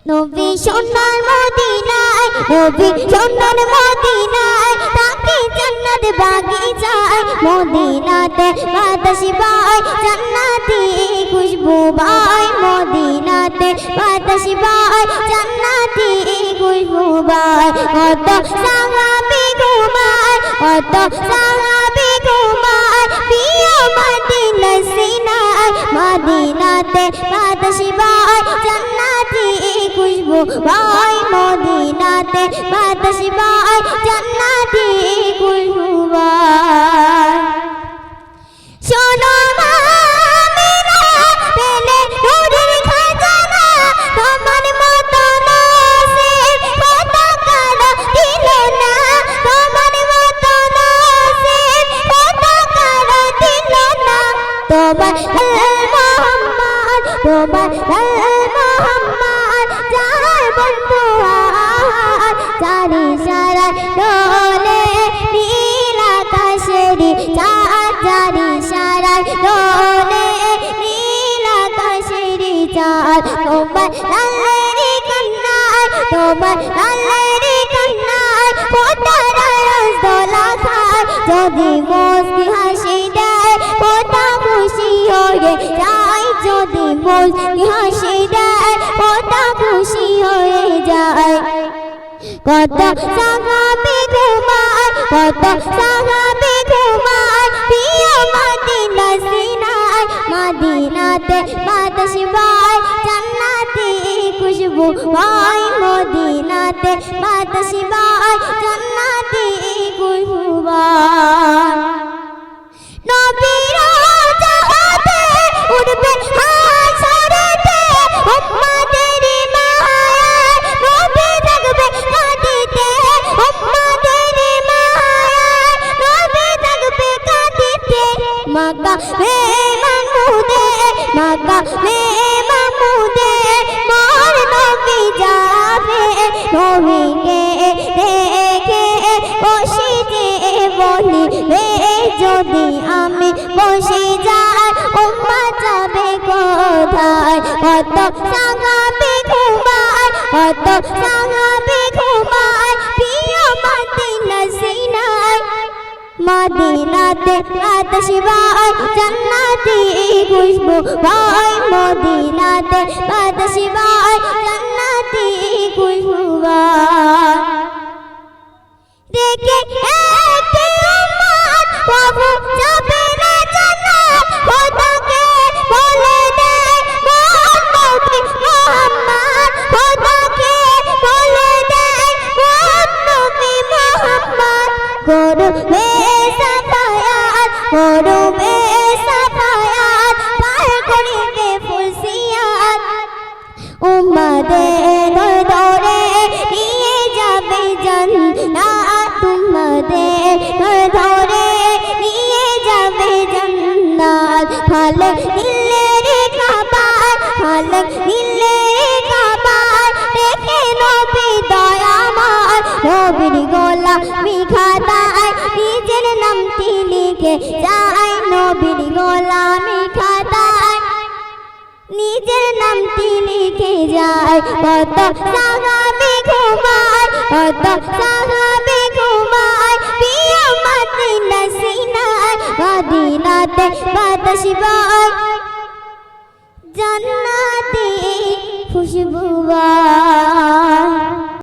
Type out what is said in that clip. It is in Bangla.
নবী সোনার মদিনায়, নবী সোনার মদিনায়, তাকে জান্নাত বাগিচায়, মদিনাতে বাতাস বয় জান্নাতি খুশবু বয়, মদিনাতে বাতাস বয় জান্নাতি খুশবু বয়। কত সাহাবী ঘুমায়, কত সাহাবী ঘুমায়, প্রিয় মদিনা সিনায়, মদিনাতে বাতাস বয় জান্নাতি খুশবু বয়, মদিনাতে বাতাস বয় জান্নাতি খুশবু বয়। শোনো আমিনা পেলে নূরের খাজানা, তোমার মতো নসিব কত কারো দিল না, তোমার মতো নসিব কত কারো দিল না। তোমার মোহাম্মদ, তোমার মোহাম্মদ যার বন্ধু আর চারি সারা দোলে নীল আকাশেরি চাঁদ, চারি সারা দোলে নীল আকাশেরি চাঁদ। তোমার লালেরি কান্নায়, তোমার লালেরি কান্নায় ফোটারা রসদোলা খায়, যদি মুস্কি হাসি দেয় ফোটা খুশি হয়ে যায়, যদি মুস্কি হাসি দেয় ফোটা খুশি হয়ে যায়। কত সাহাবী ঘুমায়, কত সাহাবী ঘুমায়, প্রিয় মদিনা সিনায়, মদিনাতে বাতাস বয় জান্নাতি খুশবু বয়, মদিনাতে বাতাস বয় জান্নাতি খুশবু বয়। নবীর চাহতে উঠবে হাত ছড়াতে, উম্মতের মায়ায় নবী থাকবে কাঁদিতে, উম্মতের মায়ায় নবী থাকবে কাঁদিতে। মাকা হে মাহমুদে, মাকা হে মাহমুদে মোর নবী যাবে, নবীকে দেখে বসে যে বলিবে, যদি আমি বসে যাই উম্মত যাবে কোথায়। কত সাহাবী ঘুমায়, কত সাহাবী ঘুমায়, প্রিয় মদিনা সিনায়, মদিনাতে বাতাস বয় জান্নাতি খুশবু বয়, মদিনাতে বাতাস বয় জান্নাতি খুশবু বয়। দেখে একটি উম্মত প্রভু যাবে না জান্নাত, খোদাকে বলে দেয় নবী মুহাম্মদ, খোদাকে বলে দেয় নবী মুহাম্মদ। করবে সাফায়াত, করবে সাফায়াত, পার করিবে ফুলসিয়াত, উম্মতের দরে নিয়ে যাবে জান্নাত, উম্মতের দরে নিয়ে যাবে জান্নাত। খালেক দিলের খাবার, খালেক দিলের খাবার, দেখে নবী দয়াময়, নবীর গোলামি খাতায় নিজের নামটি লিখে যায়, নবীর গোলামি খাতায় নিজের নামটি লিখে যায়। কত সাহাবী ঘুমায়, কত সাহাবী ঘুমায়, প্রিয় মদিনা সিনায়, মদিনাতে বাতাস বয় জান্নাতি খুশবু বয়।